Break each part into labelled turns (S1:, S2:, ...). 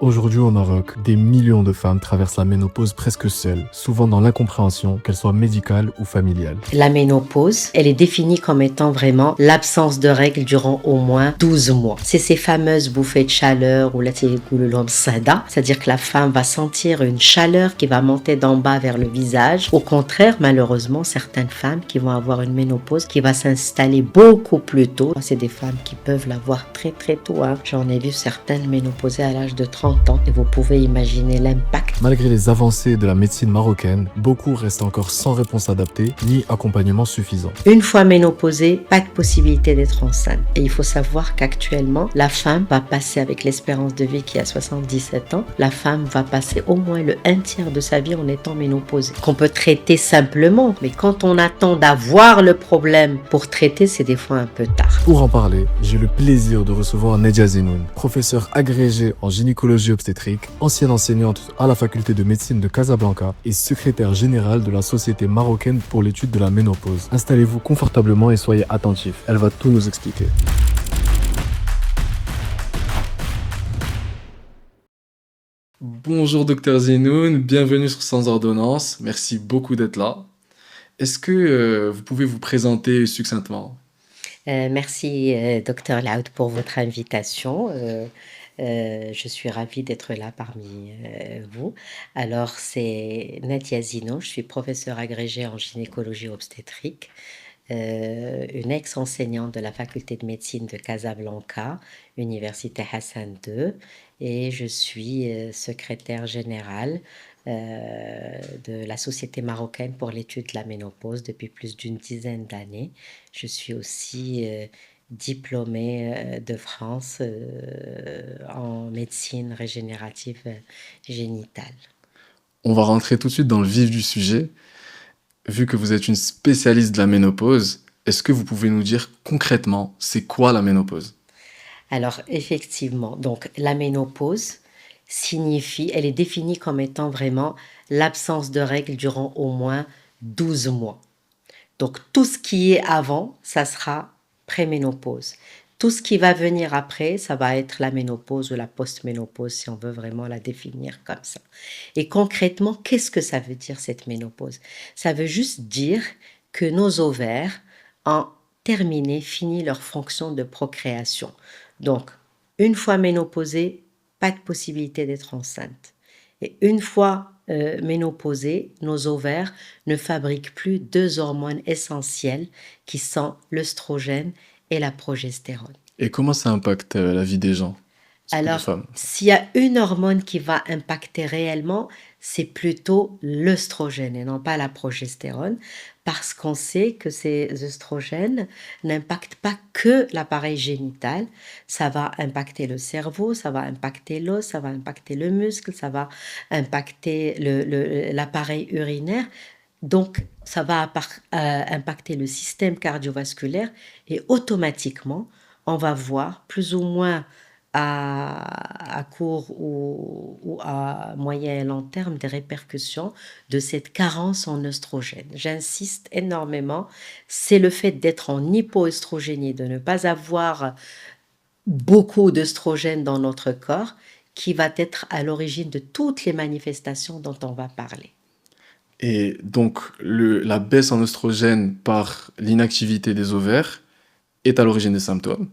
S1: Aujourd'hui au Maroc, des millions de femmes traversent la ménopause presque seules, souvent dans l'incompréhension, qu'elle soit médicale ou familiale.
S2: La ménopause, elle est définie comme étant vraiment l'absence de règles durant au moins 12 mois. C'est ces fameuses bouffées de chaleur ou sada, c'est-à-dire que la femme va sentir une chaleur qui va monter d'en bas vers le visage. Au contraire, malheureusement, certaines femmes qui vont avoir une ménopause qui va s'installer beaucoup plus tôt. C'est des femmes qui peuvent l'avoir très très tôt. J'en ai vu certaines ménopausées à l'âge de 30 ans et vous pouvez imaginer l'impact.
S1: Malgré les avancées de la médecine marocaine, beaucoup restent encore sans réponse adaptée ni accompagnement suffisant.
S2: Une fois ménopausée, pas de possibilité d'être enceinte. Et il faut savoir qu'actuellement, la femme va passer, avec l'espérance de vie qui a 77 ans, la femme va passer au moins le 1/3 de sa vie en étant ménopausée. Qu'on peut traiter simplement, mais quand on attend d'avoir le problème pour traiter, c'est des fois un peu tard.
S1: Pour en parler, j'ai le plaisir de recevoir Nadia Zenoun, professeure agrégée en gynécologie obstétrique, ancienne enseignante à la faculté de médecine de Casablanca et secrétaire générale de la Société marocaine pour l'étude de la ménopause. Installez-vous confortablement et soyez attentifs, elle va tout nous expliquer. Bonjour docteur Zenoun, bienvenue sur Sans Ordonnance, merci beaucoup d'être là. Est-ce que vous pouvez vous présenter succinctement?
S2: Merci, Dr Laoud, pour votre invitation. Je suis ravie d'être là parmi vous. Alors, c'est Nadia Zino, je suis professeure agrégée en gynécologie obstétrique, une ex-enseignante de la faculté de médecine de Casablanca, Université Hassan II, et je suis secrétaire générale de la Société marocaine pour l'étude de la ménopause depuis plus d'une dizaine d'années. Je suis aussi diplômée de France en médecine régénérative génitale.
S1: On va rentrer tout de suite dans le vif du sujet. Vu que vous êtes une spécialiste de la ménopause, est-ce que vous pouvez nous dire concrètement c'est quoi la ménopause?
S2: Alors effectivement, donc la ménopause signifie, elle est définie comme étant vraiment l'absence de règles durant au moins 12 mois. Donc tout ce qui est avant, ça sera préménopause. Tout ce qui va venir après, ça va être la ménopause ou la post-ménopause, si on veut vraiment la définir comme ça. Et concrètement, qu'est-ce que ça veut dire cette ménopause? Ça veut juste dire que nos ovaires ont terminé, fini leur fonction de procréation. Donc, une fois ménopausée, pas de possibilité d'être enceinte. Et une fois ménopausée, nos ovaires ne fabriquent plus deux hormones essentielles qui sont l'œstrogène et la progestérone.
S1: Et comment ça impacte la vie des gens, surtout les
S2: Alors,
S1: femmes?
S2: s'il y a une hormone qui va impacter réellement, c'est plutôt l'œstrogène et non pas la progestérone, parce qu'on sait que ces œstrogènes n'impactent pas que l'appareil génital, ça va impacter le cerveau, ça va impacter l'os, ça va impacter le muscle, ça va impacter l'appareil urinaire. Donc, ça va impacter le système cardiovasculaire et automatiquement, on va voir plus ou moins à court ou à moyen et long terme des répercussions de cette carence en œstrogène. J'insiste énormément, c'est le fait d'être en hypoœstrogénie, de ne pas avoir beaucoup d'œstrogène dans notre corps qui va être à l'origine de toutes les manifestations dont on va parler.
S1: Et donc, la baisse en oestrogène par l'inactivité des ovaires est à l'origine des symptômes.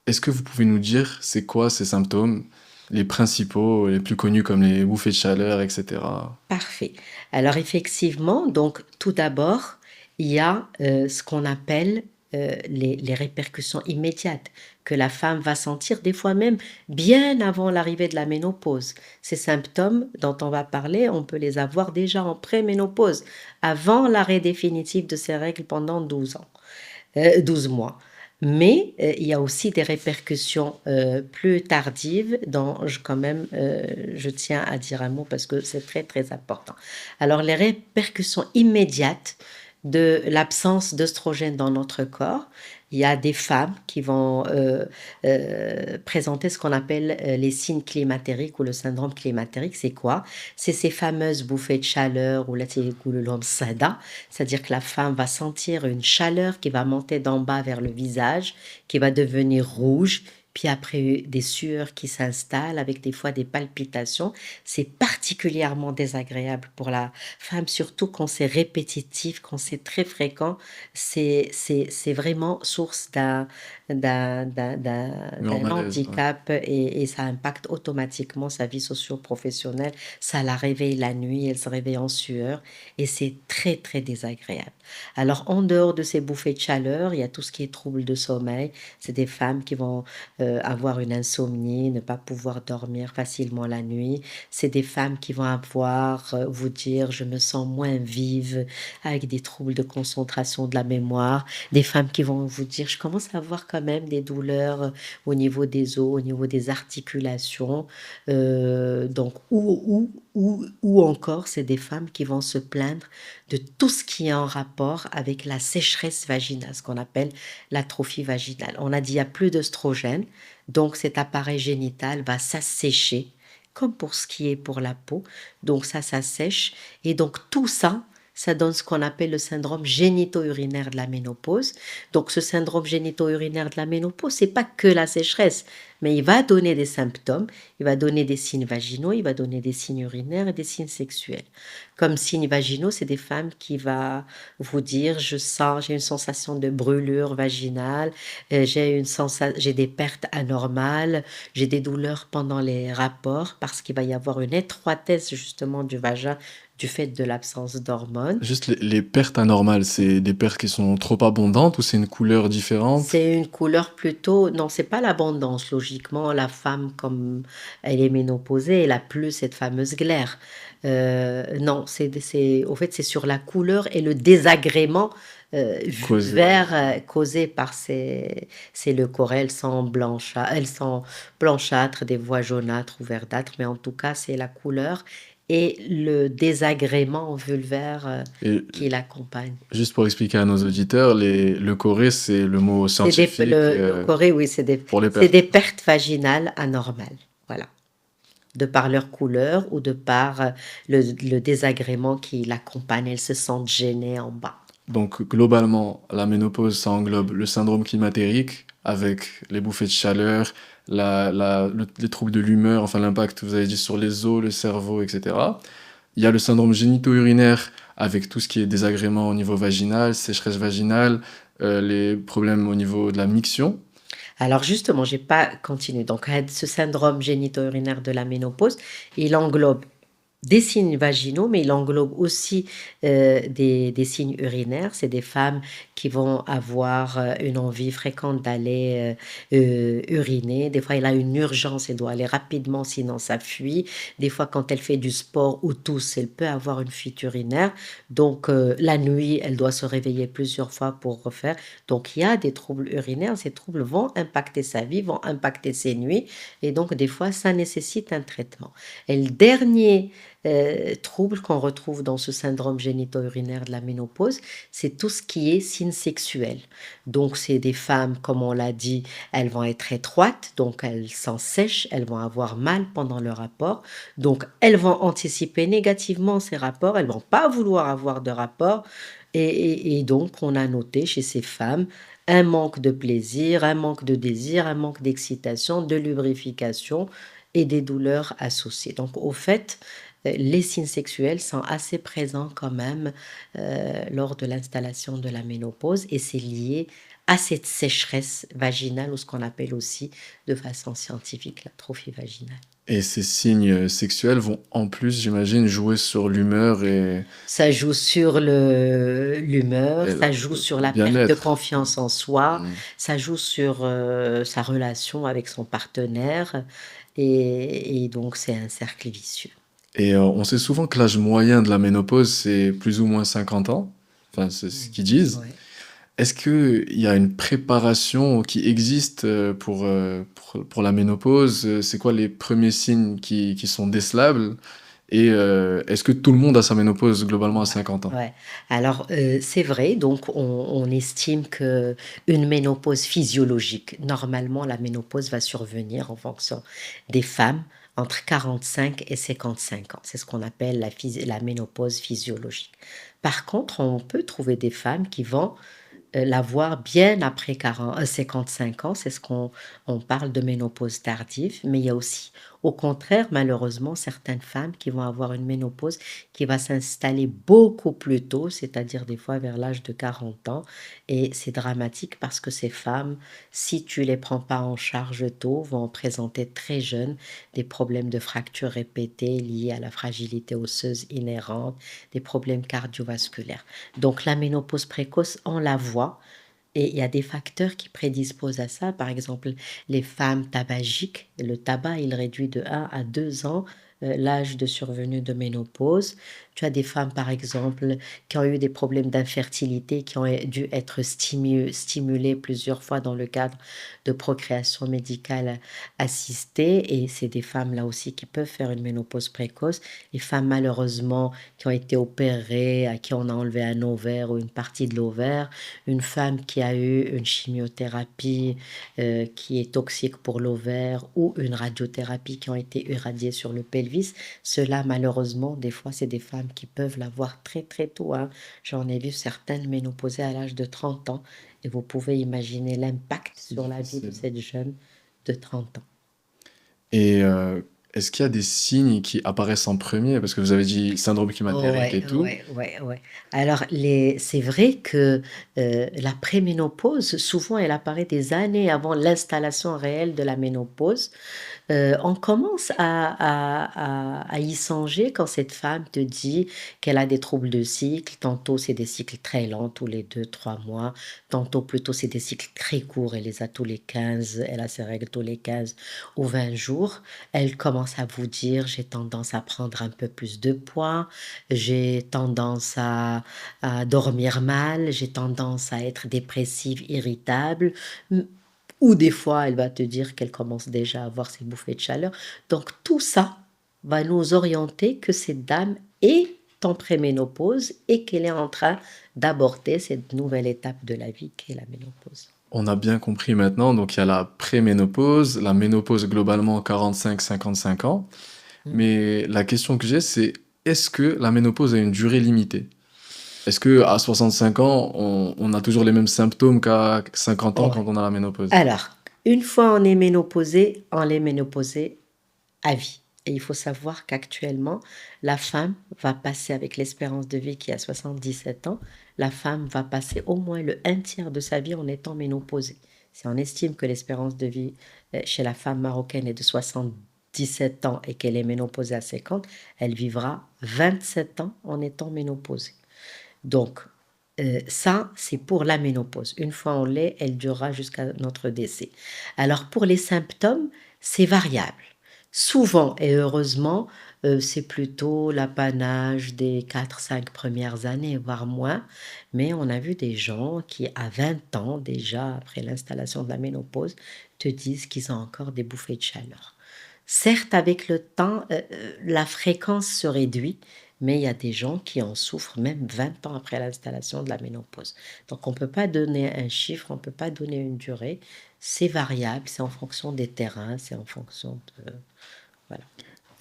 S1: Est-ce que vous pouvez nous dire c'est quoi ces symptômes, les principaux, les plus connus comme les bouffées de chaleur, etc.
S2: Parfait. Alors effectivement, donc tout d'abord, il y a ce qu'on appelle les répercussions immédiates que la femme va sentir, des fois même bien avant l'arrivée de la ménopause. Ces symptômes dont on va parler, on peut les avoir déjà en préménopause, avant l'arrêt définitif de ses règles pendant 12 mois. Mais il y a aussi des répercussions plus tardives dont je tiens à dire un mot parce que c'est très très important. Alors les répercussions immédiates de l'absence d'œstrogène dans notre corps, il y a des femmes qui vont présenter ce qu'on appelle les signes climatériques ou le syndrome climatérique. C'est quoi? C'est ces fameuses bouffées de chaleur ou sada, c'est-à-dire que la femme va sentir une chaleur qui va monter d'en bas vers le visage, qui va devenir rouge, puis après des sueurs qui s'installent avec des fois des palpitations. C'est particulièrement désagréable pour la femme, surtout quand c'est répétitif, quand c'est très fréquent. C'est vraiment source
S1: Grand
S2: d'un
S1: malaise, ouais.
S2: handicap et ça impacte automatiquement sa vie socio-professionnelle. Ça la réveille la nuit, elle se réveille en sueur et c'est très, très désagréable. Alors, en dehors de ces bouffées de chaleur, il y a tout ce qui est troubles de sommeil. C'est des femmes qui vont avoir une insomnie, ne pas pouvoir dormir facilement la nuit. C'est des femmes qui vont avoir, vous dire, je me sens moins vive, avec des troubles de concentration de la mémoire. Des femmes qui vont vous dire, je commence à avoir quand même des douleurs au niveau des os, au niveau des articulations. Donc, ou encore, c'est des femmes qui vont se plaindre de tout ce qui est en rapport avec la sécheresse vaginale, ce qu'on appelle l'atrophie vaginale. On a dit il n'y a plus d'œstrogène, donc cet appareil génital va s'assécher, comme pour ce qui est pour la peau. Donc ça s'assèche. Et donc tout ça, ça donne ce qu'on appelle le syndrome génito-urinaire de la ménopause. Donc ce syndrome génito-urinaire de la ménopause, c'est pas que la sécheresse, mais il va donner des symptômes, il va donner des signes vaginaux, il va donner des signes urinaires et des signes sexuels. Comme signes vaginaux, c'est des femmes qui va vous dire, j'ai une sensation de brûlure vaginale, j'ai des pertes anormales, j'ai des douleurs pendant les rapports parce qu'il va y avoir une étroitesse justement du vagin du fait de l'absence d'hormones.
S1: Juste les pertes anormales, c'est des pertes qui sont trop abondantes ou c'est une couleur différente?
S2: C'est une couleur plutôt, non, c'est pas l'abondance. Logiquement, la femme, comme elle est ménopausée, elle a plus cette fameuse glaire. Non, au fait, c'est sur la couleur et le désagrément
S1: Causé, ouais.
S2: causé par ces leucorrhées. Elles sont blanchâtres, des fois jaunâtres ou verdâtres, mais en tout cas, c'est la couleur et le désagrément vulvaire
S1: Et
S2: qui l'accompagne.
S1: juste pour expliquer à nos auditeurs, le corée, c'est le mot scientifique
S2: Le corée, oui,
S1: pour les
S2: c'est
S1: pertes.
S2: des pertes vaginales anormales. Voilà. De par leur couleur ou de par le désagrément qui l'accompagne. Elles se sentent gênées en bas.
S1: Donc globalement, la ménopause, ça englobe le syndrome climatérique avec les bouffées de chaleur, les troubles de l'humeur, enfin l'impact, vous avez dit, sur les os, le cerveau, etc. Il y a le syndrome génito-urinaire avec tout ce qui est désagrément au niveau vaginal, sécheresse vaginale, les problèmes au niveau de la miction.
S2: Alors justement, j'ai pas continué. Donc, ce syndrome génito-urinaire de la ménopause, il englobe des signes vaginaux, mais il englobe aussi des signes urinaires. C'est des femmes qui vont avoir une envie fréquente d'aller uriner. Des fois, elle a une urgence, elle doit aller rapidement, sinon ça fuit. Des fois, quand elle fait du sport ou tousse, elle peut avoir une fuite urinaire. Donc, la nuit, elle doit se réveiller plusieurs fois pour refaire. Donc, il y a des troubles urinaires. Ces troubles vont impacter sa vie, vont impacter ses nuits. Et donc, des fois, ça nécessite un traitement. Et le dernier trouble qu'on retrouve dans ce syndrome génito-urinaire de la ménopause, c'est tout ce qui est signe sexuel. Donc, c'est des femmes, comme on l'a dit, elles vont être étroites, donc elles s'ensèchent, elles vont avoir mal pendant le rapport. Donc, elles vont anticiper négativement ces rapports, elles vont pas vouloir avoir de rapport. Et donc, on a noté chez ces femmes un manque de plaisir, un manque de désir, un manque d'excitation, de lubrification et des douleurs associées. Donc, au fait, les signes sexuels sont assez présents quand même lors de l'installation de la ménopause et c'est lié à cette sécheresse vaginale ou ce qu'on appelle aussi de façon scientifique l'atrophie vaginale.
S1: Et ces signes sexuels vont en plus, j'imagine, jouer sur l'humeur
S2: Ça joue sur l'humeur,
S1: et
S2: ça joue sur
S1: le
S2: la perte de
S1: bien-être.
S2: confiance en soi,
S1: Mm.
S2: ça joue sur sa relation avec son partenaire et donc c'est un cercle vicieux.
S1: Et on sait souvent que l'âge moyen de la ménopause, c'est plus ou moins 50 ans. Enfin, c'est ce qu'ils disent.
S2: Ouais.
S1: Est-ce qu'il y a une préparation qui existe pour la ménopause? C'est quoi les premiers signes qui sont décelables? Et est-ce que tout le monde a sa ménopause globalement à 50 ans?
S2: Ouais. Alors, c'est vrai, donc on estime que une ménopause physiologique, normalement, la ménopause va survenir en fonction des femmes entre 45 et 55 ans. C'est ce qu'on appelle la ménopause physiologique. Par contre, on peut trouver des femmes qui vont l'avoir bien après 55 ans, c'est ce qu'on parle de ménopause tardive, mais il y a aussi, au contraire, malheureusement, certaines femmes qui vont avoir une ménopause qui va s'installer beaucoup plus tôt, c'est-à-dire des fois vers l'âge de 40 ans, et c'est dramatique parce que ces femmes, si tu les prends pas en charge tôt, vont présenter très jeunes des problèmes de fractures répétées liés à la fragilité osseuse inhérente, des problèmes cardiovasculaires. Donc la ménopause précoce, on la voit et il y a des facteurs qui prédisposent à ça. Par exemple, les femmes tabagiques, le tabac, il réduit de 1 à 2 ans l'âge de survenue de ménopause. Tu as des femmes, par exemple, qui ont eu des problèmes d'infertilité, qui ont dû être stimulées plusieurs fois dans le cadre de procréation médicale assistée. Et c'est des femmes là aussi qui peuvent faire une ménopause précoce. Les femmes, malheureusement, qui ont été opérées, à qui on a enlevé un ovaire ou une partie de l'ovaire, une femme qui a eu une chimiothérapie qui est toxique pour l'ovaire ou une radiothérapie qui ont été irradiées sur le pelvis, cela malheureusement, des fois, c'est des femmes qui peuvent l'avoir très très tôt, hein. J'en ai vu certaines ménopausées à l'âge de 30 ans et vous pouvez imaginer l'impact
S1: C'est
S2: sur la vie de
S1: difficile.
S2: cette jeune de 30 ans.
S1: Et est-ce qu'il y a des signes qui apparaissent en premier? Parce que vous avez dit syndrome climatérique
S2: Ouais,
S1: et tout.
S2: ouais, ouais, ouais. Alors, c'est vrai que la préménopause, souvent, elle apparaît des années avant l'installation réelle de la ménopause. On commence à y songer quand cette femme te dit qu'elle a des troubles de cycle. Tantôt, c'est des cycles très lents, tous les 2, 3 mois. Tantôt, plutôt, c'est des cycles très courts. Elle les a tous les 15, elle a ses règles tous les 15 ou 20 jours. Elle commence à vous dire, j'ai tendance à prendre un peu plus de poids, j'ai tendance à dormir mal, j'ai tendance à être dépressive, irritable. Ou des fois, elle va te dire qu'elle commence déjà à avoir ses bouffées de chaleur. Donc tout ça va nous orienter que cette dame est en préménopause et qu'elle est en train d'aborder cette nouvelle étape de la vie qu'est la ménopause.
S1: On a bien compris maintenant, donc il y a la préménopause, la ménopause globalement 45-55 ans.
S2: Mm.
S1: Mais la question que j'ai, c'est est-ce que la ménopause a une durée limitée? Est-ce que à 65 ans, on a toujours les mêmes symptômes qu'à 50 ans
S2: Ouais.
S1: quand on a la ménopause?
S2: Alors, une fois on est ménopausé à vie. Et il faut savoir qu'actuellement, la femme va passer, avec l'espérance de vie qui a 77 ans, la femme va passer au moins le un tiers de sa vie en étant ménopausée. Si on estime que l'espérance de vie chez la femme marocaine est de 77 ans et qu'elle est ménopausée à 50, elle vivra 27 ans en étant ménopausée. Donc, ça, c'est pour la ménopause. Une fois on l'est, elle durera jusqu'à notre décès. Alors, pour les symptômes, c'est variable. Souvent, et heureusement, c'est plutôt l'apanage des 4, 5 premières années, voire moins. Mais on a vu des gens qui, à 20 ans déjà, après l'installation de la ménopause, te disent qu'ils ont encore des bouffées de chaleur. Certes, avec le temps, la fréquence se réduit, mais il y a des gens qui en souffrent même 20 ans après l'installation de la ménopause. Donc on ne peut pas donner un chiffre, on ne peut pas donner une durée. C'est variable, c'est en fonction des terrains, c'est en fonction de... Voilà.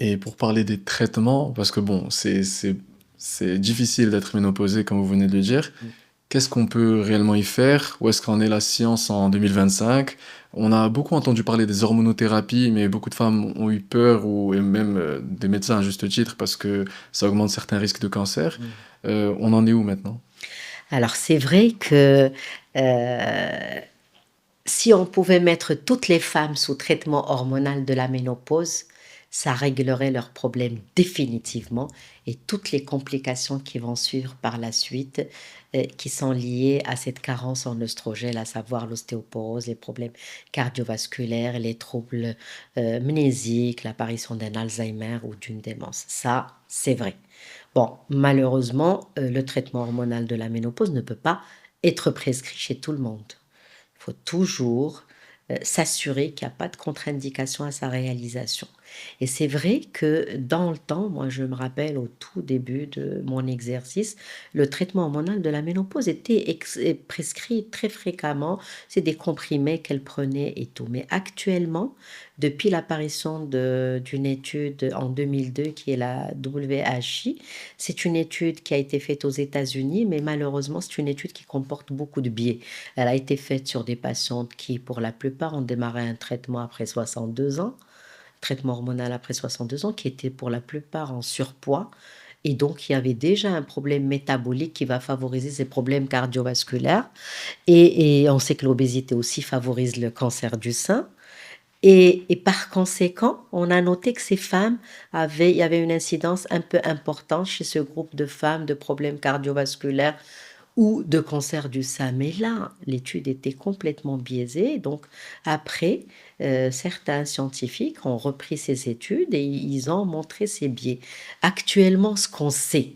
S1: Et pour parler des traitements, parce que bon, c'est difficile d'être ménopausé, comme vous venez de le dire.
S2: Mm.
S1: Qu'est-ce qu'on peut réellement y faire? Où est-ce qu'en est la science en 2025? On a beaucoup entendu parler des hormonothérapies, mais beaucoup de femmes ont eu peur, et même des médecins à juste titre, parce que ça augmente certains risques de cancer.
S2: Mm.
S1: On en est où maintenant?
S2: Alors c'est vrai que euh, si on pouvait mettre toutes les femmes sous traitement hormonal de la ménopause, ça réglerait leurs problèmes définitivement et toutes les complications qui vont suivre par la suite, qui sont liées à cette carence en oestrogène, à savoir l'ostéoporose, les problèmes cardiovasculaires, les troubles mnésiques, l'apparition d'un Alzheimer ou d'une démence. Ça, c'est vrai. Bon, malheureusement, le traitement hormonal de la ménopause ne peut pas être prescrit chez tout le monde. Il faut toujours s'assurer qu'il n'y a pas de contre-indication à sa réalisation. Et c'est vrai que dans le temps, moi je me rappelle au tout début de mon exercice, le traitement hormonal de la ménopause était prescrit très fréquemment. C'est des comprimés qu'elle prenait et tout. Mais actuellement, depuis l'apparition d'une étude en 2002 qui est la WHI, c'est une étude qui a été faite aux États-Unis, mais malheureusement, c'est une étude qui comporte beaucoup de biais. Elle a été faite sur des patientes qui, pour la plupart, ont démarré un traitement après 62 ans, traitement hormonal après 62 ans, qui étaient pour la plupart en surpoids. Et donc, il y avait déjà un problème métabolique qui va favoriser ces problèmes cardiovasculaires. Et on sait que l'obésité aussi favorise le cancer du sein. Et par conséquent, on a noté que ces femmes il y avait une incidence un peu importante chez ce groupe de femmes de problèmes cardiovasculaires ou de cancer du sein. Mais là, l'étude était complètement biaisée. Donc, après, certains scientifiques ont repris ces études et ils ont montré ces biais. Actuellement, ce qu'on sait,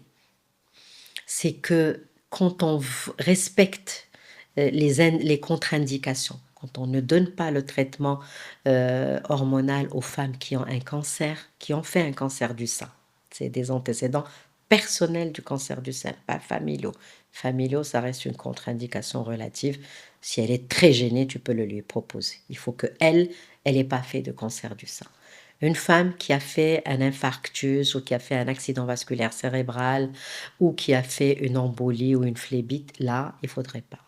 S2: c'est que quand on respecte les contre-indications, quand on ne donne pas le traitement hormonal aux femmes qui ont un cancer, qui ont fait un cancer du sein, c'est des antécédents personnels du cancer du sein, pas familiaux. Familiaux, ça reste une contre-indication relative. Si elle est très gênée, tu peux le lui proposer. Il faut qu'elle n'ait pas fait de cancer du sein. Une femme qui a fait un infarctus ou qui a fait un accident vasculaire cérébral ou qui a fait une embolie ou une phlébite, là, il ne faudrait pas.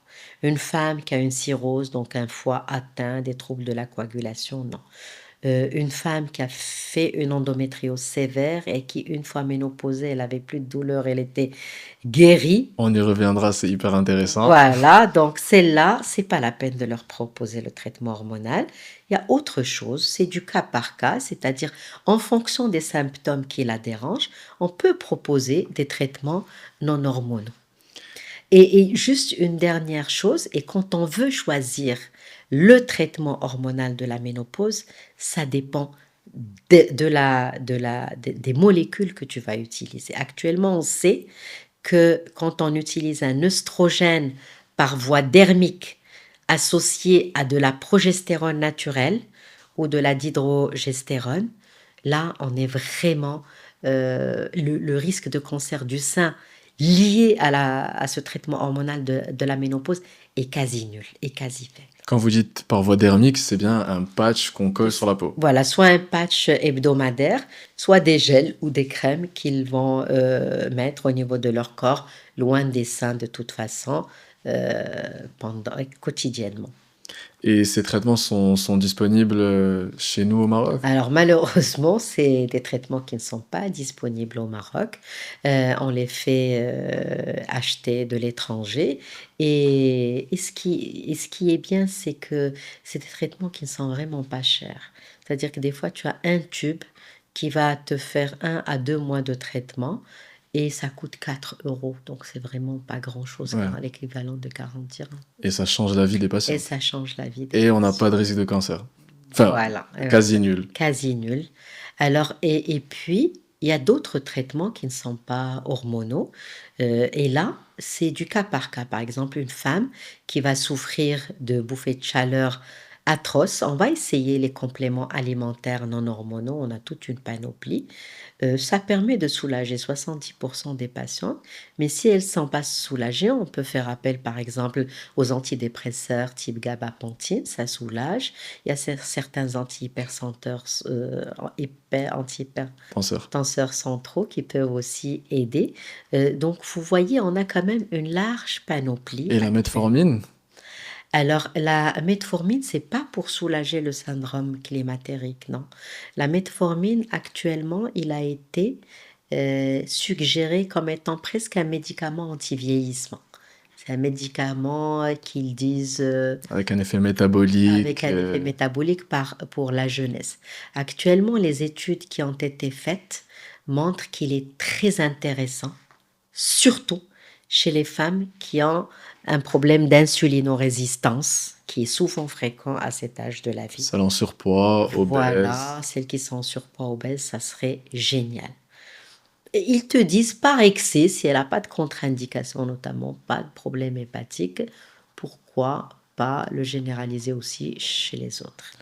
S2: Une femme qui a une cirrhose, donc un foie atteint, des troubles de la coagulation, non. Une femme qui a fait une endométriose sévère et qui, une fois ménopausée, elle avait plus de douleur, elle était guérie.
S1: On y reviendra, c'est hyper intéressant.
S2: Voilà, donc celle-là, c'est pas la peine de leur proposer le traitement hormonal. Il y a autre chose, c'est du cas par cas, c'est-à-dire en fonction des symptômes qui la dérangent, on peut proposer des traitements non hormonaux. Et juste une dernière chose, et quand on veut choisir le traitement hormonal de la ménopause, ça dépend des molécules que tu vas utiliser. Actuellement, on sait que quand on utilise un œstrogène par voie dermique associé à de la progestérone naturelle ou de la dihydrogestérone, là, on est vraiment le risque de cancer du sein lié à ce traitement hormonal de la ménopause est quasi nul, est quasi faible.
S1: Quand vous dites par voie dermique, c'est bien un patch qu'on colle sur la peau.
S2: Voilà, soit un patch hebdomadaire, soit des gels ou des crèmes qu'ils vont mettre au niveau de leur corps, loin des seins de toute façon, quotidiennement.
S1: Et ces traitements sont disponibles chez nous au Maroc?
S2: Alors malheureusement, c'est des traitements qui ne sont pas disponibles au Maroc. On les fait acheter de l'étranger. Et ce qui est bien, c'est que c'est des traitements qui ne sont vraiment pas chers. C'est-à-dire que des fois, tu as un tube qui va te faire 1 à 2 mois de traitement et ça coûte 4 euros. Donc c'est vraiment pas grand-chose,
S1: Ouais.
S2: l'équivalent de 40 dirhams.
S1: Et ça change la vie des patients.
S2: Et ça change la vie des
S1: Et on n'a
S2: patients.
S1: pas de risque de cancer. Enfin,
S2: Voilà,
S1: quasi nul.
S2: quasi nul. Alors, et puis, il y a d'autres traitements qui ne sont pas hormonaux. Et là, c'est du cas par cas. Par exemple, une femme qui va souffrir de bouffées de chaleur atroces, on va essayer les compléments alimentaires non hormonaux. On a toute une panoplie. Ça permet de soulager 70% des patients. Mais si elles ne sont pas soulagées, on peut faire appel, par exemple, aux antidépresseurs type gabapentin, ça soulage. Il y a certains antihypertenseurs
S1: Penseur.
S2: centraux qui peuvent aussi aider. Donc, vous voyez, on a quand même une large panoplie.
S1: Et la metformine?
S2: Alors, la metformine, c'est pas pour soulager le syndrome climatérique, non. La metformine, actuellement, il a été suggéré comme étant presque un médicament anti-vieillissement. C'est un médicament qu'ils disent
S1: Avec un effet métabolique.
S2: avec un effet métabolique pour la jeunesse. Actuellement, les études qui ont été faites montrent qu'il est très intéressant, surtout chez les femmes qui ont un problème d'insulinorésistance, qui est souvent fréquent à cet âge de la vie.
S1: Celles en surpoids, obèses.
S2: Voilà, celles qui sont en surpoids obèses, ça serait génial. Et ils te disent par excès, si elle n'a pas de contre-indication, notamment pas de problème hépatique, pourquoi pas le généraliser aussi chez les autres.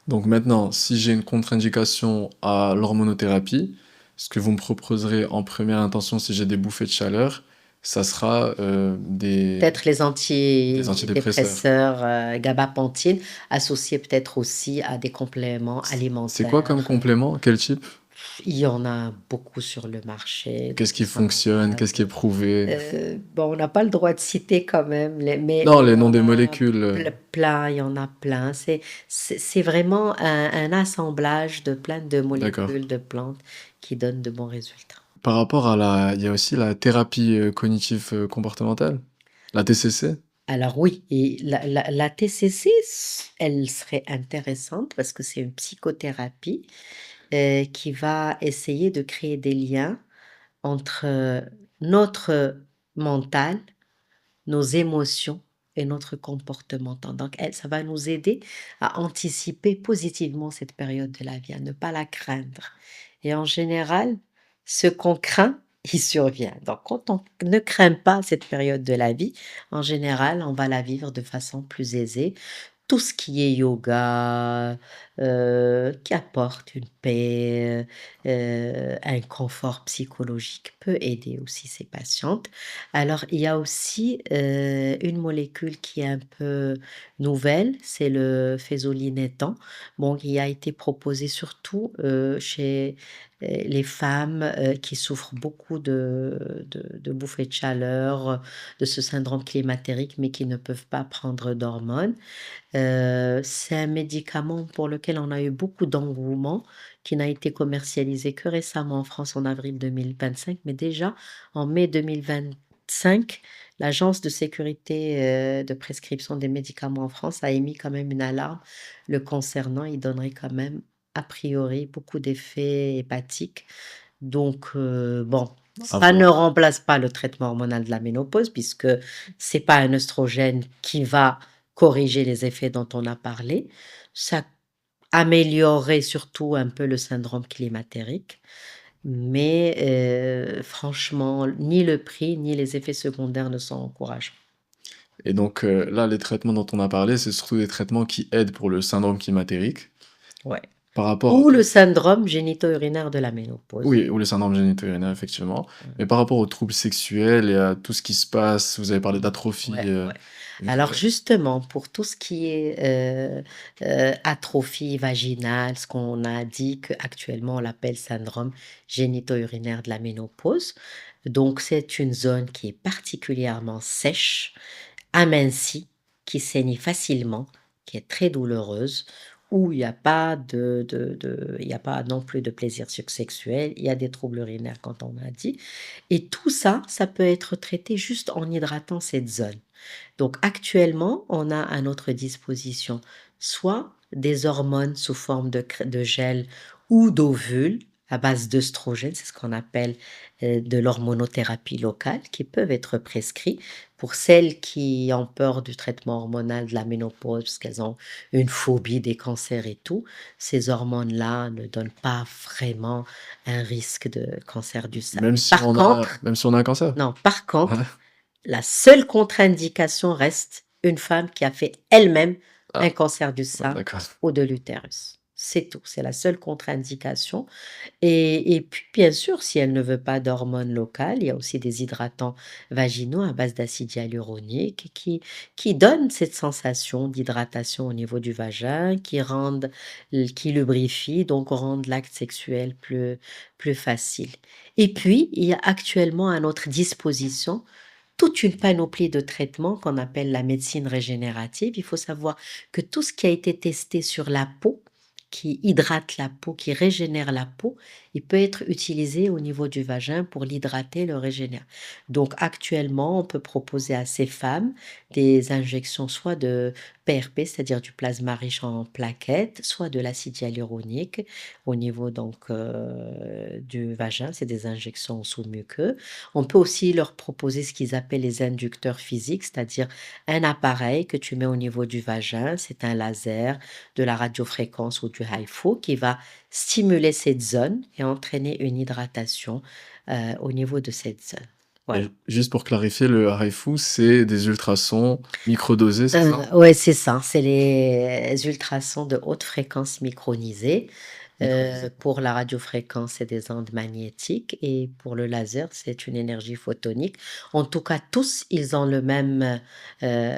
S1: Donc maintenant, si j'ai une contre-indication à l'hormonothérapie, ce que vous me proposerez en première intention si j'ai des bouffées de chaleur, ça sera
S2: Peut-être les
S1: des antidépresseurs.
S2: antidépresseurs, gabapentin, associés peut-être aussi à des compléments
S1: C'est quoi comme
S2: alimentaires.
S1: complément? Quel type?
S2: Il y en a beaucoup sur le marché,
S1: Qu'est-ce qui
S2: des
S1: fonctionne?
S2: semblables.
S1: Qu'est-ce qui est prouvé?
S2: Bon, on n'a pas le droit de citer quand même,
S1: Non,
S2: mais il
S1: les
S2: y
S1: noms
S2: en
S1: des
S2: a
S1: molécules.
S2: plein, il y en a plein. C'est vraiment un assemblage de plein de
S1: D'accord.
S2: molécules, de plantes qui donnent de bons résultats.
S1: Par rapport à il y a aussi la thérapie cognitive comportementale, la TCC.
S2: Alors oui, et la TCC, elle serait intéressante parce que c'est une psychothérapie qui va essayer de créer des liens entre notre mental, nos émotions et notre comportement. Donc, ça va nous aider à anticiper positivement cette période de la vie, à ne pas la craindre. Et en général, ce qu'on craint, il survient. Donc, quand on ne craint pas cette période de la vie, en général, on va la vivre de façon plus aisée. Tout ce qui est yoga, qui apporte une paix, un confort psychologique peut aider aussi ces patientes. Alors, il y a aussi, une molécule qui est un peu nouvelle, c'est le fézolinétan. Bon, qui a été proposé surtout, chez, les femmes, qui souffrent beaucoup de bouffées de chaleur, de ce syndrome climatérique, mais qui ne peuvent pas prendre d'hormones. C'est un médicament pour lequel on a eu beaucoup d'engouement, qui n'a été commercialisé que récemment en France en avril 2025, mais déjà en mai 2025, l'Agence de sécurité, de prescription des médicaments en France a émis quand même une alarme le concernant. Il donnerait quand même, a priori, beaucoup d'effets hépatiques. Donc, bon,
S1: À
S2: ça ne
S1: voir.
S2: remplace pas le traitement hormonal de la ménopause puisque c'est pas un œstrogène qui va corriger les effets dont on a parlé. Ça améliorerait surtout un peu le syndrome climatérique, mais franchement, ni le prix, ni les effets secondaires ne sont encourageants.
S1: Et donc là, les traitements dont on a parlé, c'est surtout des traitements qui aident pour le syndrome climatérique.
S2: Ouais.
S1: Par rapport,
S2: Ou le syndrome génito-urinaire de la ménopause.
S1: oui, ou le syndrome génito-urinaire, effectivement.
S2: Mmh.
S1: Mais par rapport aux troubles sexuels et à tout ce qui se passe, vous avez parlé d'atrophie
S2: Ouais, ouais. Alors justement, pour tout ce qui est, atrophie vaginale, ce qu'on a dit qu'actuellement on l'appelle syndrome génito-urinaire de la ménopause. Donc c'est une zone qui est particulièrement sèche, amincie, qui saigne facilement, qui est très douloureuse, où il y a pas il y a pas non plus de plaisir sexuel, il y a des troubles urinaires quand on a dit. Et tout ça, ça peut être traité juste en hydratant cette zone. Donc actuellement, on a à notre disposition soit des hormones sous forme de gel ou d'ovules à base d'œstrogènes, c'est ce qu'on appelle de l'hormonothérapie locale, qui peuvent être prescrits pour celles qui ont peur du traitement hormonal de la ménopause, parce qu'elles ont une phobie des cancers et tout. Ces hormones-là ne donnent pas vraiment un risque de cancer du sein. Mais par contre,
S1: même si on a un cancer.
S2: non, par
S1: Ouais.
S2: contre, la seule contre-indication reste une femme qui a fait elle-même un
S1: Ah,
S2: cancer du
S1: ouais,
S2: sein
S1: d'accord.
S2: ou de l'utérus. C'est tout, c'est la seule contre-indication. Et puis, bien sûr, si elle ne veut pas d'hormones locales, il y a aussi des hydratants vaginaux à base d'acide hyaluronique qui donnent cette sensation d'hydratation au niveau du vagin, qui lubrifient, donc rendent l'acte sexuel plus facile. Et puis, il y a actuellement à notre disposition toute une panoplie de traitements qu'on appelle la médecine régénérative. Il faut savoir que tout ce qui a été testé sur la peau, qui hydrate la peau, qui régénère la peau, il peut être utilisé au niveau du vagin pour l'hydrater, le régénérer. Donc actuellement, on peut proposer à ces femmes des injections soit de PRP, c'est-à-dire du plasma riche en plaquettes, soit de l'acide hyaluronique au niveau donc du vagin, c'est des injections sous-muqueux. On peut aussi leur proposer ce qu'ils appellent les inducteurs physiques, c'est-à-dire un appareil que tu mets au niveau du vagin, c'est un laser, de la radiofréquence ou du HIFU qui va stimuler cette zone et entraîner une hydratation au niveau de cette zone.
S1: Et
S2: Voilà.
S1: juste pour clarifier, le HIFU, c'est des ultrasons microdosés, c'est ça?
S2: Ouais, c'est ça, c'est les ultrasons de haute fréquence micronisés.
S1: Microdosés.
S2: Pour la radiofréquence, c'est des ondes magnétiques et pour le laser, c'est une énergie photonique. En tout cas, tous, ils ont le même,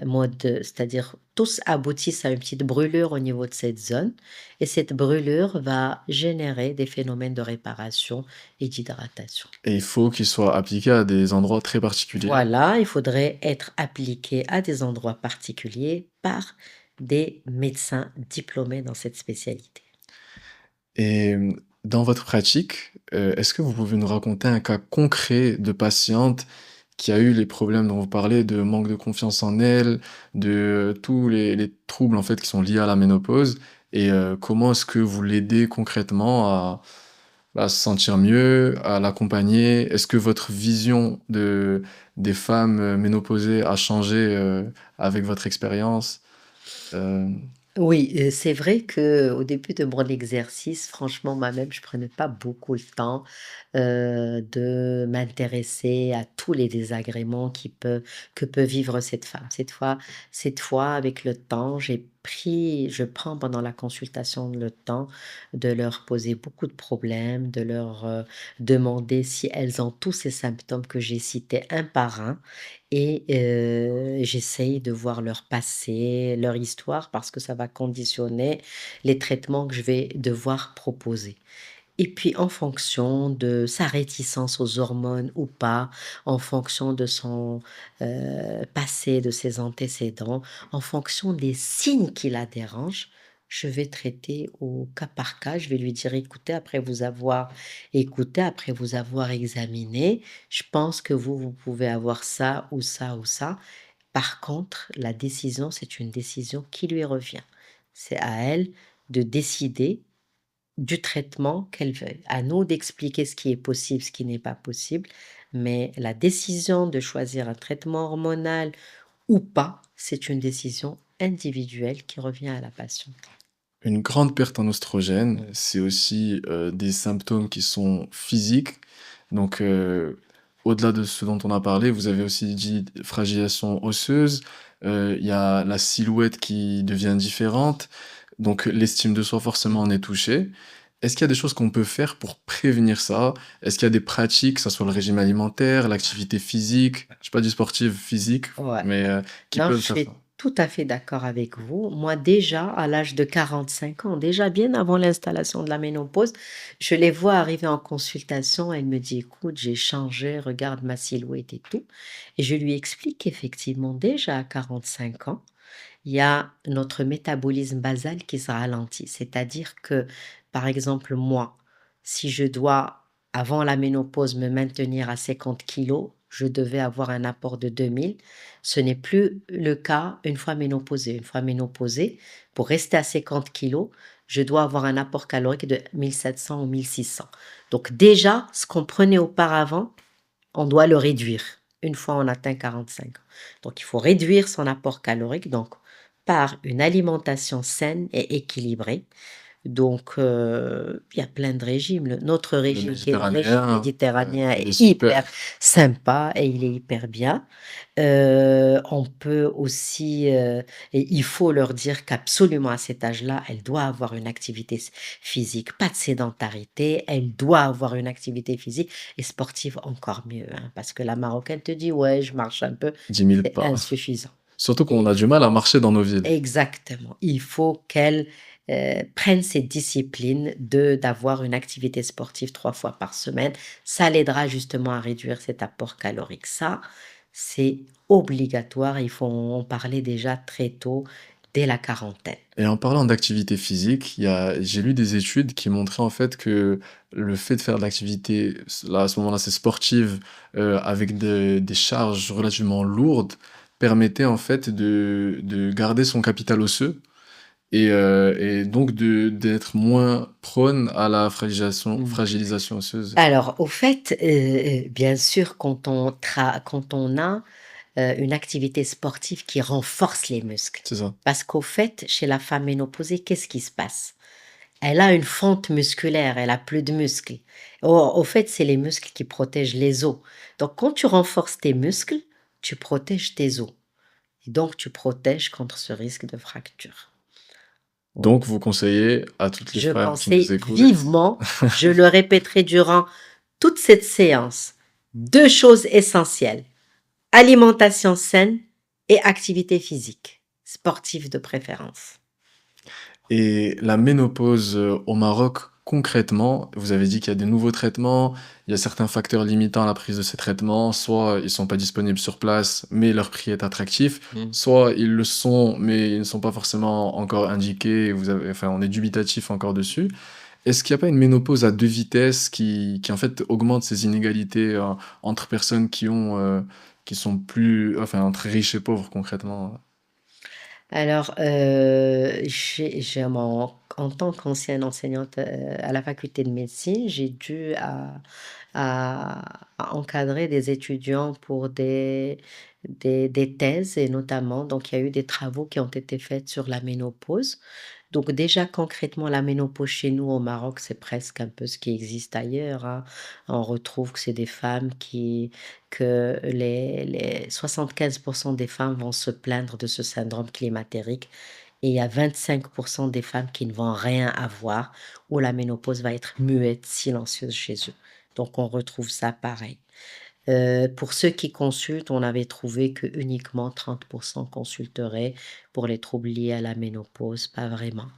S2: mode, c'est-à-dire tous aboutissent à une petite brûlure au niveau de cette zone et cette brûlure va générer des phénomènes de réparation et d'hydratation.
S1: Et il faut qu'ils soient appliqués à des endroits très particuliers.
S2: Voilà, il faudrait être appliqué à des endroits particuliers par des médecins diplômés dans cette spécialité.
S1: Et dans votre pratique, est-ce que vous pouvez nous raconter un cas concret de patiente qui a eu les problèmes dont vous parlez, de manque de confiance en elle, de tous les troubles, en fait, qui sont liés à la ménopause et comment est-ce que vous l'aidez concrètement à se sentir mieux, à l'accompagner? Est-ce que votre vision des femmes, ménopausées a changé, avec votre expérience? Hem,
S2: Oui, c'est vrai qu'au début de mon exercice, franchement, moi-même, je prenais pas beaucoup le temps, de m'intéresser à tous les désagréments que peut vivre cette femme. Cette fois, avec le temps, je prends pendant la consultation le temps de leur poser beaucoup de problèmes, de leur, demander si elles ont tous ces symptômes que j'ai cités un par un et j'essaye de voir leur passé, leur histoire parce que ça va conditionner les traitements que je vais devoir proposer. Et puis en fonction de sa réticence aux hormones ou pas, en fonction de son, passé, de ses antécédents, en fonction des signes qui la dérangent, je vais traiter au cas par cas. Je vais lui dire: «Écoutez, après vous avoir écouté, après vous avoir examiné, je pense que vous pouvez avoir ça ou ça ou ça. Par contre, la décision, c'est une décision qui lui revient. C'est à elle de décider du traitement qu'elle veut. À nous d'expliquer ce qui est possible, ce qui n'est pas possible, mais la décision de choisir un traitement hormonal ou pas, c'est une décision individuelle qui revient à la patiente.
S1: une grande perte en oestrogène, c'est aussi, des symptômes qui sont physiques. Donc, au-delà de ce dont on a parlé, vous avez aussi dit fragilisation osseuse, il y a la silhouette qui devient différente, donc l'estime de soi forcément en est touchée. Est-ce qu'il y a des choses qu'on peut faire pour prévenir ça? Est-ce qu'il y a des pratiques, que ça soit le régime alimentaire, l'activité physique, je sais pas, du sportif physique,
S2: Ouais.
S1: mais, qui
S2: Non, je
S1: peuvent faire
S2: suis
S1: ça?
S2: tout à fait d'accord avec vous. Moi, déjà, à l'âge de 45 ans, déjà bien avant l'installation de la ménopause, je les vois arriver en consultation. Elle me dit: «Écoute, j'ai changé, regarde ma silhouette et tout» et je lui explique qu'effectivement, déjà à 45 ans, il y a notre métabolisme basal qui se ralentit. C'est-à-dire que, par exemple, moi, si je dois, avant la ménopause, me maintenir à 50 kilos, je devais avoir un apport de 2000. Ce n'est plus le cas une fois ménopausée. Une fois ménopausée, pour rester à 50 kilos, je dois avoir un apport calorique de 1700 ou 1600. Donc déjà, ce qu'on prenait auparavant, on doit le réduire une fois on atteint 45 ans. Donc il faut réduire son apport calorique donc par une alimentation saine et équilibrée. Donc il y a plein de régimes. Notre
S1: Le
S2: régime qui est le régime
S1: méditerranéen,
S2: méditerranéen
S1: il est
S2: est hyper
S1: super.
S2: sympa et il est hyper bien. On peut aussi, et il faut leur dire qu'absolument à cet âge-là, elle doit avoir une activité physique, pas de sédentarité, elle doit avoir une activité physique et sportive encore mieux, hein, parce que la Marocaine te dit: «Ouais, je marche un peu»,
S1: 10 000
S2: c'est
S1: pas.
S2: insuffisant.
S1: Surtout qu'on
S2: Il
S1: a du mal à
S2: faut
S1: marcher dans nos villes.
S2: exactement, il faut qu'elle, prenne cette discipline de d'avoir une activité sportive 3 fois par semaine. Ça l'aidera justement à réduire cet apport calorique. Ça, c'est obligatoire, il faut en parler déjà très tôt, dès la quarantaine.
S1: Et en parlant d'activité physique, j'ai lu des études qui montraient en fait que le fait de faire de l'activité, là, à ce moment-là, c'est sportive, avec des charges relativement lourdes, permettait en fait de garder son capital osseux et donc d'être moins prône à la
S2: Mmh.
S1: fragilisation osseuse.
S2: Alors au fait, bien sûr quand on a, une activité sportive qui renforce les muscles.
S1: C'est ça.
S2: Parce qu'au fait, chez la femme ménopausée, qu'est-ce qui se passe? Elle a une fente musculaire, elle a plus de muscles. Au fait, c'est les muscles qui protègent les os. Donc quand tu renforces tes muscles, tu protèges tes os et donc tu protèges contre ce risque de fracture. Voilà.
S1: Donc, vous conseillez à toutes les
S2: Je
S1: femmes qui nous
S2: conseille
S1: écoutent.
S2: vivement, je le répéterai durant toute cette séance, 2 choses essentielles: alimentation saine et activité physique, sportive de préférence.
S1: Et la ménopause au Maroc, concrètement, vous avez dit qu'il y a des nouveaux traitements, il y a certains facteurs limitant la prise de ces traitements, soit ils sont pas disponibles sur place, mais leur prix est attractif, soit ils le sont, mais ils ne sont pas forcément encore indiqués, et enfin, on est dubitatif encore dessus. Est-ce qu'il n'y a pas une ménopause à deux vitesses qui en fait augmente ces inégalités entre personnes qui sont plus, enfin, entre riches et pauvres concrètement?
S2: Alors, j'ai en tant qu'ancienne enseignante, à la faculté de médecine, j'ai dû à encadrer des étudiants pour des thèses et notamment donc il y a eu des travaux qui ont été faits sur la ménopause. Donc déjà concrètement la ménopause chez nous au Maroc, c'est presque un peu ce qui existe ailleurs, hein. On retrouve que c'est des femmes que les 75 des femmes vont se plaindre de ce syndrome climatérique et il y a 25 des femmes qui ne vont rien avoir, où la ménopause va être muette, silencieuse chez eux. Donc on retrouve ça pareil. Pour ceux qui consultent, on avait trouvé que uniquement 30 consulteraient pour les troubles liés à la ménopause, pas vraiment.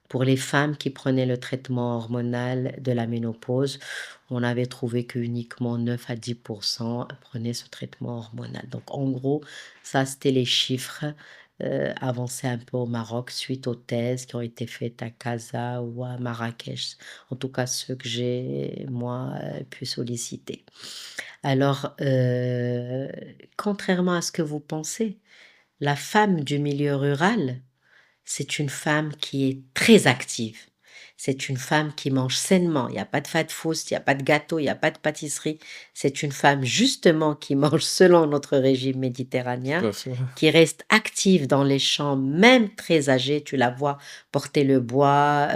S2: Pour les femmes qui prenaient le traitement hormonal de la ménopause, on avait trouvé que uniquement 9 à 10 prenaient ce traitement hormonal. Donc en gros, ça c'était les chiffres, avancés un peu au Maroc suite aux thèses qui ont été faites à Casa ou à Marrakech. En tout cas ceux que j'ai moi, pu solliciter. Alors, contrairement à ce que vous pensez, la femme du milieu rural, c'est une femme qui est très active. C'est une femme qui mange sainement. Il y a pas de fast-food, il y a pas de gâteau, il y a pas de pâtisserie. C'est une femme justement qui mange selon notre régime
S1: Tout
S2: méditerranéen,
S1: à fait.
S2: qui reste active dans les champs, même très âgée. Tu la vois porter le bois,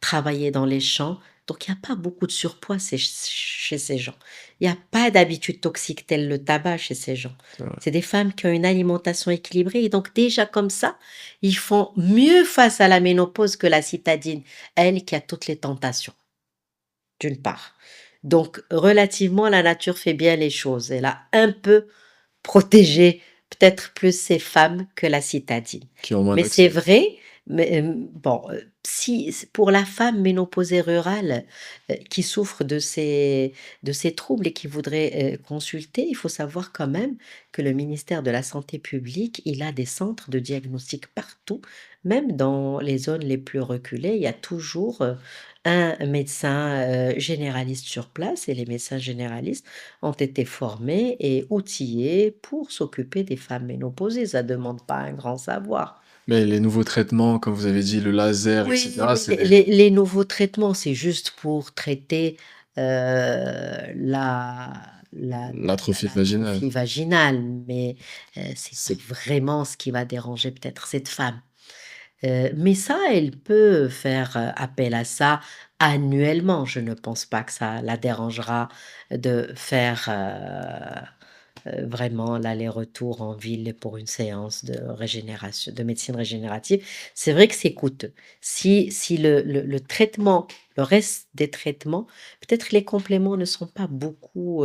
S2: travailler dans les champs. Donc il y a pas beaucoup de surpoids chez ces gens. Il y a pas d'habitudes toxiques telles le tabac chez ces gens.
S1: C'est vrai.
S2: C'est des femmes qui ont une alimentation équilibrée et donc déjà comme ça, ils font mieux face à la ménopause que la citadine, elle qui a toutes les tentations, d'une part. Donc relativement, la nature fait bien les choses. Elle a un peu protégé peut-être plus ces femmes que la citadine.
S1: Qui ont moins
S2: Mais c'est
S1: d'accès.
S2: vrai, mais bon, si pour la femme ménopausée rurale, qui souffre de ces troubles et qui voudrait, consulter, il faut savoir quand même que le ministère de la santé publique, il a des centres de diagnostic partout, même dans les zones les plus reculées. Il y a toujours, un médecin, généraliste sur place et les médecins généralistes ont été formés et outillés pour s'occuper des femmes ménopausées. Ça demande pas un grand savoir.
S1: Mais les nouveaux traitements, comme vous avez dit, le laser, et
S2: Oui,
S1: cetera,
S2: mais
S1: c'est des
S2: les nouveaux traitements, c'est juste pour traiter,
S1: l'atrophie vaginale.
S2: l'atrophie vaginale, mais, c'est pas
S1: C'est
S2: vraiment ce qui va déranger peut-être cette femme. Mais ça, elle peut faire, appel à ça annuellement. Je ne pense pas que ça la dérangera de faire, vraiment l'aller-retour en ville pour une séance de régénération de médecine régénérative. C'est vrai que c'est coûteux. Si le traitement, le reste des traitements, peut-être que les compléments ne sont pas beaucoup,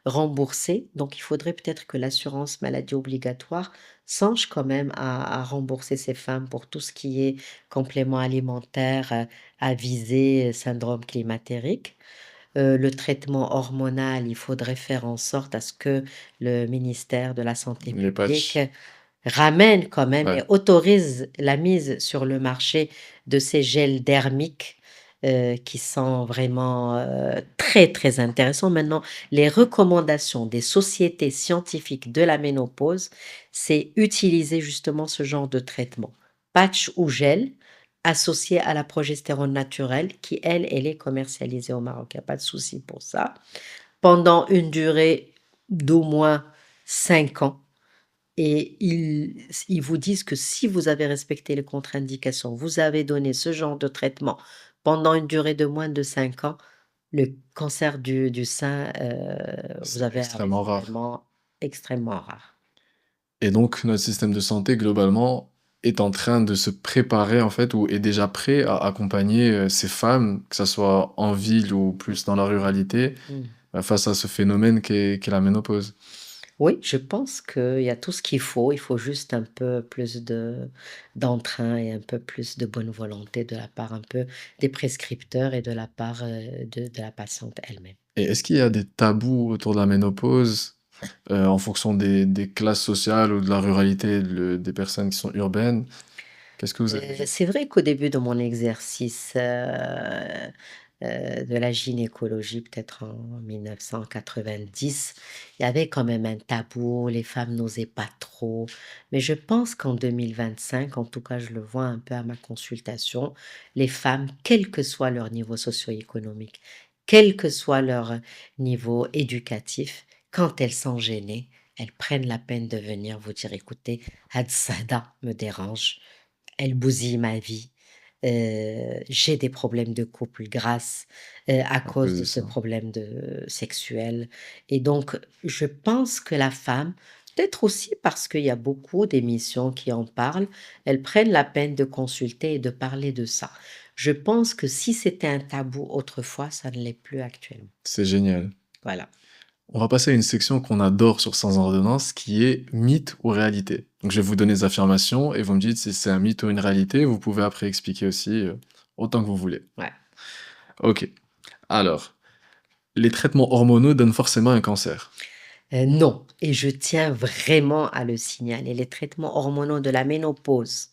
S2: remboursés, donc il faudrait peut-être que l'assurance maladie obligatoire songe quand même à rembourser ces femmes pour tout ce qui est compléments alimentaires, à visée, syndrome climatérique. Le traitement hormonal, il faudrait faire en sorte à ce que le ministère de la santé
S1: les
S2: publique
S1: patchs.
S2: ramène quand même
S1: Ouais.
S2: et autorise la mise sur le marché de ces gels dermiques, qui sont vraiment, très, très intéressants. Maintenant, les recommandations des sociétés scientifiques de la ménopause, c'est utiliser justement ce genre de traitement, patch ou gel, associé à la progestérone naturelle qui, elle est commercialisée au Maroc. Il y a pas de souci pour ça. Pendant une durée d'au moins 5 ans et ils vous disent que si vous avez respecté les contre-indications, vous avez donné ce genre de traitement pendant une durée de moins de 5 ans, le cancer du sein, vous
S1: C'est
S2: avez un
S1: extrêmement
S2: risque
S1: rare.
S2: vraiment extrêmement rare.
S1: Et donc, notre système de santé, globalement, est en train de se préparer, en fait, ou est déjà prêt à accompagner ces femmes, que ce soit en ville ou plus dans la ruralité,
S2: Mmh.
S1: face à ce phénomène qu'est la ménopause.
S2: Oui, je pense qu'il y a tout ce qu'il faut juste un peu plus d'entrain et un peu plus de bonne volonté de la part un peu des prescripteurs et de la part, de la patiente elle-même.
S1: Et est-ce qu'il y a des tabous autour de la ménopause, en fonction des classes sociales ou de la ruralité des personnes qui sont urbaines? Qu'est-ce que vous avez vu?
S2: C'est vrai qu'au début de mon exercice, de la gynécologie, peut-être en 1990, il y avait quand même un tabou, les femmes n'osaient pas trop. Mais je pense qu'en 2025, en tout cas, je le vois un peu à ma consultation, les femmes, quel que soit leur niveau socio-économique, quel que soit leur niveau éducatif, quand elles sont gênées, elles prennent la peine de venir vous dire: «Écoutez, Hadsada me dérange, elle bousille ma vie. J'ai des problèmes de couple grâce, à
S1: À
S2: cause
S1: cause
S2: de
S1: de
S2: ce
S1: ça.
S2: problème de sexuel et donc je pense que la femme, peut-être aussi parce qu'il y a beaucoup d'émissions qui en parlent, elles prennent la peine de consulter et de parler de ça. Je pense que si c'était un tabou autrefois, ça ne l'est plus actuellement.
S1: C'est génial.
S2: Voilà.
S1: On va passer à une section qu'on adore sur Sans ordonnance, qui est mythe ou réalité. Donc, je vais vous donner des affirmations et vous me dites si c'est un mythe ou une réalité. Vous pouvez après expliquer aussi autant que vous voulez.
S2: Ouais.
S1: Ok. Alors, les traitements hormonaux donnent forcément un cancer.
S2: Non et je tiens vraiment à le signaler. Les traitements hormonaux de la ménopause,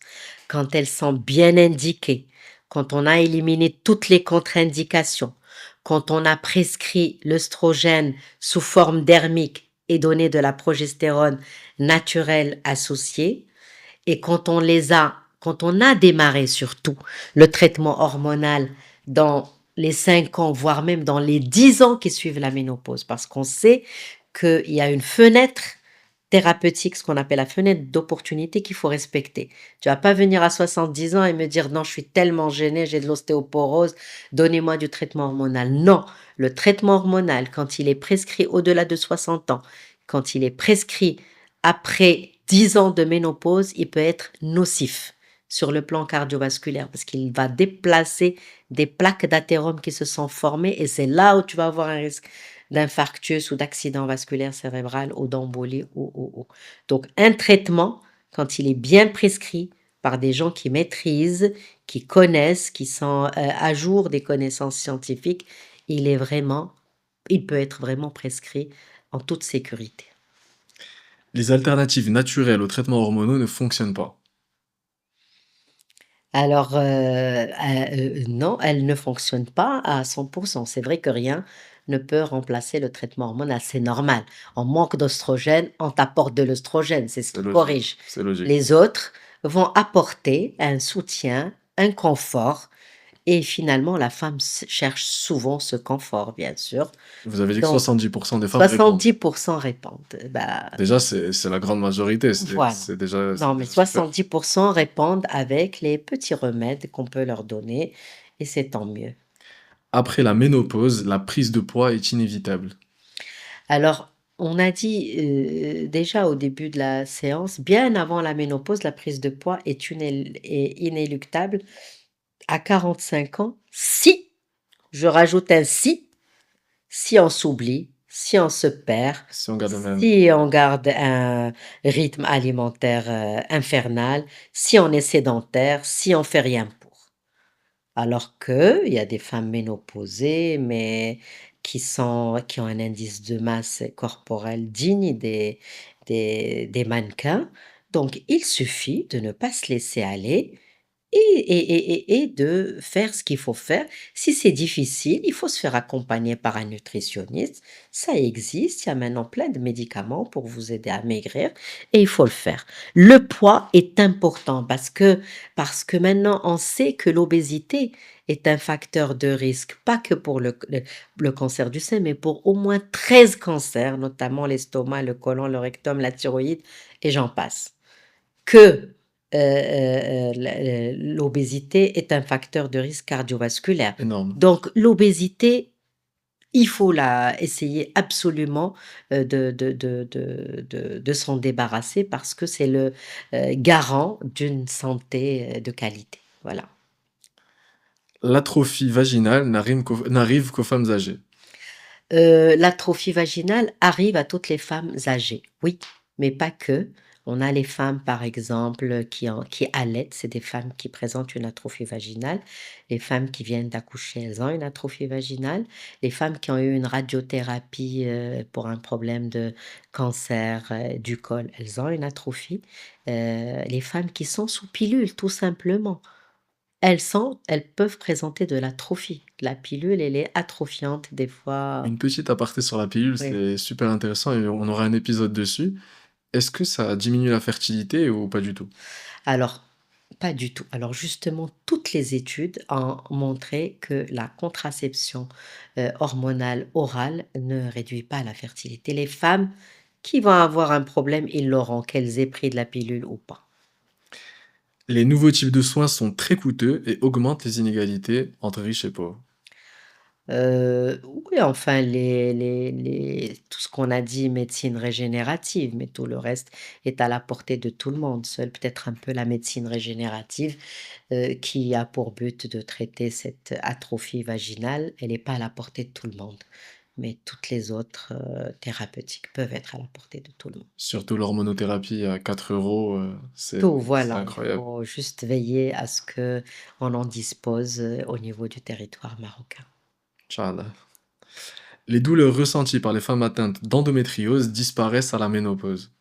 S2: quand elles sont bien indiquées, quand on a éliminé toutes les contre-indications, quand on a prescrit l'œstrogène sous forme dermique et donné de la progestérone naturelle associée et quand on a démarré surtout le traitement hormonal dans les 5 ans, voire même dans les 10 ans qui suivent la ménopause, parce qu'on sait qu'il y a une fenêtre thérapeutique, ce qu'on appelle la fenêtre d'opportunité qu'il faut respecter. Tu vas pas venir à 70 ans et me dire: «Non, je suis tellement gênée, j'ai de l'ostéoporose, donnez-moi du traitement hormonal». Non, le traitement hormonal, quand il est prescrit au-delà de 60 ans, quand il est prescrit après 10 ans de ménopause, il peut être nocif sur le plan cardiovasculaire parce qu'il va déplacer des plaques d'athérome qui se sont formées et c'est là où tu vas avoir un risque d'infarctus ou d'accident vasculaire cérébral ou d'embolie ou. Donc un traitement, quand il est bien prescrit par des gens qui maîtrisent, qui connaissent, qui sont, à jour des connaissances scientifiques, il peut être vraiment prescrit en toute sécurité.
S1: Les alternatives naturelles aux traitements hormonaux ne fonctionnent pas.
S2: Alors, non, elle ne fonctionne pas à 100%. C'est vrai que rien ne peut remplacer le traitement hormonal, c'est normal. On manque d'oestrogène, on t'apporte de l'œstrogène, c'est ce
S1: C'est
S2: qui
S1: logique.
S2: corrige.
S1: C'est logique.
S2: Les autres vont apporter un soutien, un confort et finalement la femme cherche souvent ce confort, bien sûr.
S1: Vous avez dit que
S2: Donc
S1: 70% des femmes répondent.
S2: 70% répondent. Bah,
S1: Déjà, c'est la grande majorité.
S2: voilà.
S1: C'est
S2: Non, mais
S1: déjà super.
S2: 70% répondent avec les petits remèdes qu'on peut leur donner et c'est tant mieux.
S1: Après la ménopause, la prise de poids est inévitable.
S2: Alors, on a dit, déjà au début de la séance, bien avant la ménopause, la prise de poids est inéluctable à 45 ans si, je rajoute un si on s'oublie, si on se perd,
S1: Si on garde le même.
S2: si on garde un rythme alimentaire, infernal, si on est sédentaire, si on fait rien pour. Alors qu'il y a des femmes ménopausées, mais qui ont un indice de masse corporelle digne des mannequins. Donc il suffit de ne pas se laisser aller et de faire ce qu'il faut faire. Si c'est difficile, il faut se faire accompagner par un nutritionniste. Ça existe, il y a maintenant plein de médicaments pour vous aider à maigrir et il faut le faire. Le poids est important parce que maintenant on sait que l'obésité est un facteur de risque, pas que pour le cancer du sein, mais pour au moins 13 cancers, notamment l'estomac, le côlon, le rectum, la thyroïde et j'en passe. Que l'obésité est un facteur de risque cardiovasculaire.
S1: Énorme.
S2: Donc l'obésité, il faut essayer absolument de s'en débarrasser parce que c'est le garant d'une santé de qualité. Voilà.
S1: L'atrophie vaginale n'arrive qu'aux femmes âgées.
S2: L'atrophie vaginale arrive à toutes les femmes âgées, oui, mais pas que. On a les femmes, par exemple, qui allaitent, c'est des femmes qui présentent une atrophie vaginale. Les femmes qui viennent d'accoucher, elles ont une atrophie vaginale. Les femmes qui ont eu une radiothérapie pour un problème de cancer du col, elles ont une atrophie. Les femmes qui sont sous pilule, tout simplement. Elles peuvent présenter de l'atrophie. La pilule, elle est atrophiante des fois.
S1: Une petite aparté sur la pilule,
S2: Oui.
S1: c'est super intéressant et on aura un épisode dessus. Est-ce que ça diminue la fertilité ou pas du tout?
S2: Alors, pas du tout. Alors justement, toutes les études ont montré que la contraception hormonale orale ne réduit pas la fertilité. Les femmes qui vont avoir un problème, ils l'auront, qu'elles aient pris de la pilule ou pas.
S1: Les nouveaux types de soins sont très coûteux et augmentent les inégalités entre riches et pauvres.
S2: Oui, enfin, tout ce qu'on a dit, médecine régénérative, mais tout le reste est à la portée de tout le monde. Seule peut-être un peu la médecine régénérative qui a pour but de traiter cette atrophie vaginale, elle n'est pas à la portée de tout le monde. Mais toutes les autres thérapeutiques peuvent être à la portée de tout le monde.
S1: Surtout l'hormonothérapie à 4 euros,
S2: Tout,
S1: c'est
S2: voilà, il
S1: incroyable.
S2: faut juste veiller à ce que on en dispose au niveau du territoire marocain.
S1: Inch'Allah. Les douleurs ressenties par les femmes atteintes d'endométriose disparaissent à la ménopause.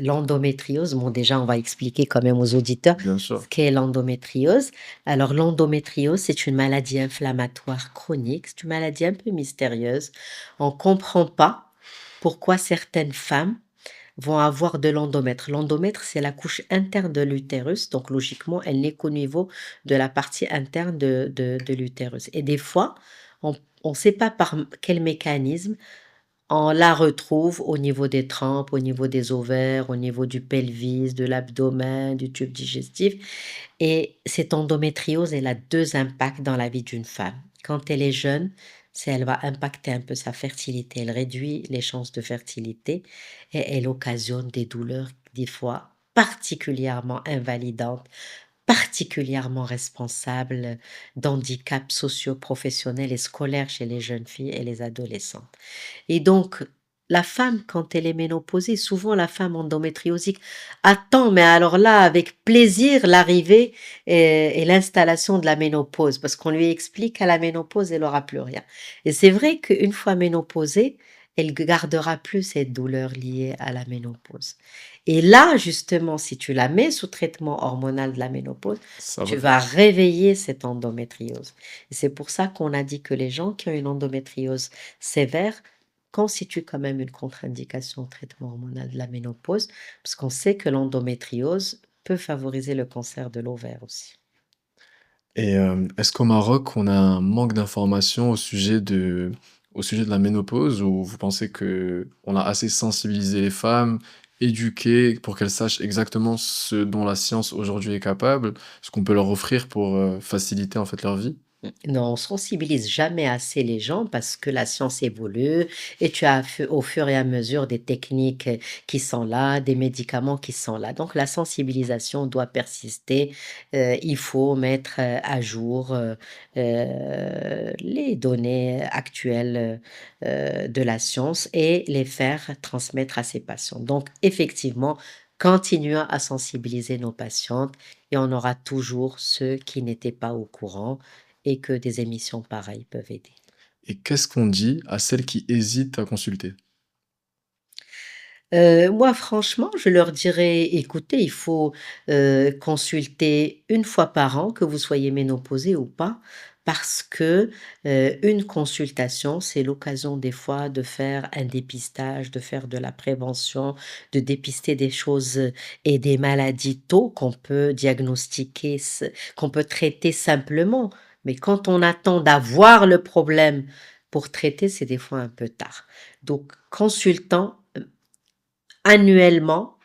S2: L'endométriose, bon déjà on va expliquer quand même aux auditeurs
S1: Bien
S2: ce
S1: sûr.
S2: qu'est l'endométriose. Alors l'endométriose, c'est une maladie inflammatoire chronique, c'est une maladie un peu mystérieuse. On comprend pas pourquoi certaines femmes vont avoir de l'endomètre. L'endomètre, c'est la couche interne de l'utérus, donc logiquement, elle n'est qu'au niveau de la partie interne de l'utérus. Et des fois, on ne sait pas par quel mécanisme on la retrouve au niveau des trempes, au niveau des ovaires, au niveau du pelvis, de l'abdomen, du tube digestif. Et cette endométriose, elle a 2 impacts dans la vie d'une femme. Quand elle est jeune, elle va impacter un peu sa fertilité. Elle réduit les chances de fertilité et elle occasionne des douleurs, des fois particulièrement invalidantes, particulièrement responsables d'handicaps socio-professionnels et scolaires chez les jeunes filles et les adolescentes. Et donc, la femme, quand elle est ménopausée, souvent la femme endométriosique attend, mais alors là, avec plaisir, l'arrivée et l'installation de la ménopause, parce qu'on lui explique qu'à la ménopause, elle aura plus rien. Et c'est vrai qu'une fois ménopausée, elle gardera plus cette douleur liée à la ménopause. Et là, justement, si tu la mets sous traitement hormonal de la ménopause,
S1: Ça
S2: tu
S1: va.
S2: vas réveiller cette endométriose. Et c'est pour ça qu'on a dit que les gens qui ont une endométriose sévère constitue quand même une contre-indication au traitement hormonal de la ménopause, parce qu'on sait que l'endométriose peut favoriser le cancer de l'ovaire aussi.
S1: Et est-ce qu'au Maroc, on a un manque d'informations au sujet de la ménopause ou vous pensez que on a assez sensibilisé les femmes, éduquées pour qu'elles sachent exactement ce dont la science aujourd'hui est capable, ce qu'on peut leur offrir pour, faciliter en fait leur vie?
S2: Non, on sensibilise jamais assez les gens parce que la science évolue et tu as au fur et à mesure des techniques qui sont là, des médicaments qui sont là. Donc la sensibilisation doit persister. Il faut mettre à jour les données actuelles de la science et les faire transmettre à ses patients. Donc effectivement, continuons à sensibiliser nos patientes et on aura toujours ceux qui n'étaient pas au courant et que des émissions pareilles peuvent aider.
S1: Et qu'est-ce qu'on dit à celles qui hésitent à consulter?
S2: Moi franchement, je leur dirais: «Écoutez, il faut, consulter une fois par an, que vous soyez ménopausée ou pas, parce que, une consultation, c'est l'occasion des fois de faire un dépistage, de faire de la prévention, de dépister des choses, et des maladies tôt qu'on peut diagnostiquer qu'on peut traiter simplement. Mais quand on attend d'avoir le problème pour traiter, c'est des fois un peu tard. Donc consultant, annuellement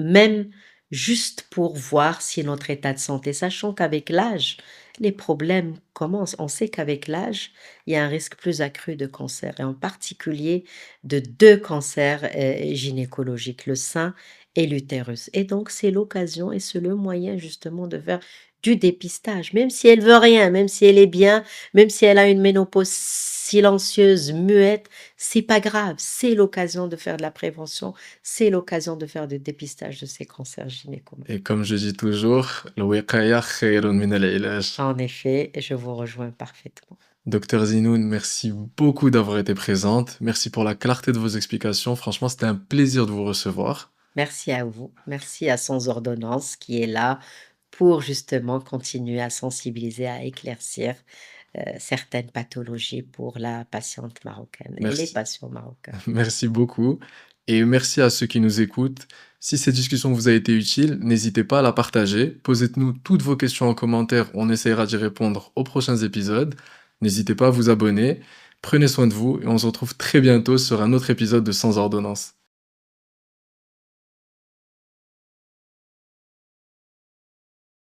S2: même juste pour voir si notre état de santé, sachant qu'avec l'âge, les problèmes commencent. On sait qu'avec l'âge, il y a un risque plus accru de cancer et en particulier de 2 cancers, gynécologiques, le sein et l'utérus et donc c'est l'occasion et c'est le moyen justement de faire du dépistage. Même si elle veut rien, même si elle est bien, même si elle a une ménopause silencieuse, muette, c'est pas grave, c'est l'occasion de faire de la prévention, c'est l'occasion de faire du dépistage de ces cancers
S1: Et
S2: gynécologiques.
S1: comme je dis toujours, الوقاية خير من العلاج.
S2: En effet, je vous rejoins parfaitement.
S1: Docteur Zinoun, merci beaucoup d'avoir été présente. Merci pour la clarté de vos explications. Franchement, c'était un plaisir de vous recevoir.
S2: Merci à vous, merci à Sans Ordonnance qui est là pour justement continuer à sensibiliser, à éclaircir, certaines pathologies pour la patiente marocaine et les
S1: Merci.
S2: patients marocains.
S1: Merci beaucoup. Et merci à ceux qui nous écoutent. Si cette discussion vous a été utile, n'hésitez pas à la partager. Posez-nous toutes vos questions en commentaire. On essaiera d'y répondre aux prochains épisodes. N'hésitez pas à vous abonner. Prenez soin de vous et on se retrouve très bientôt sur un autre épisode de Sans Ordonnance.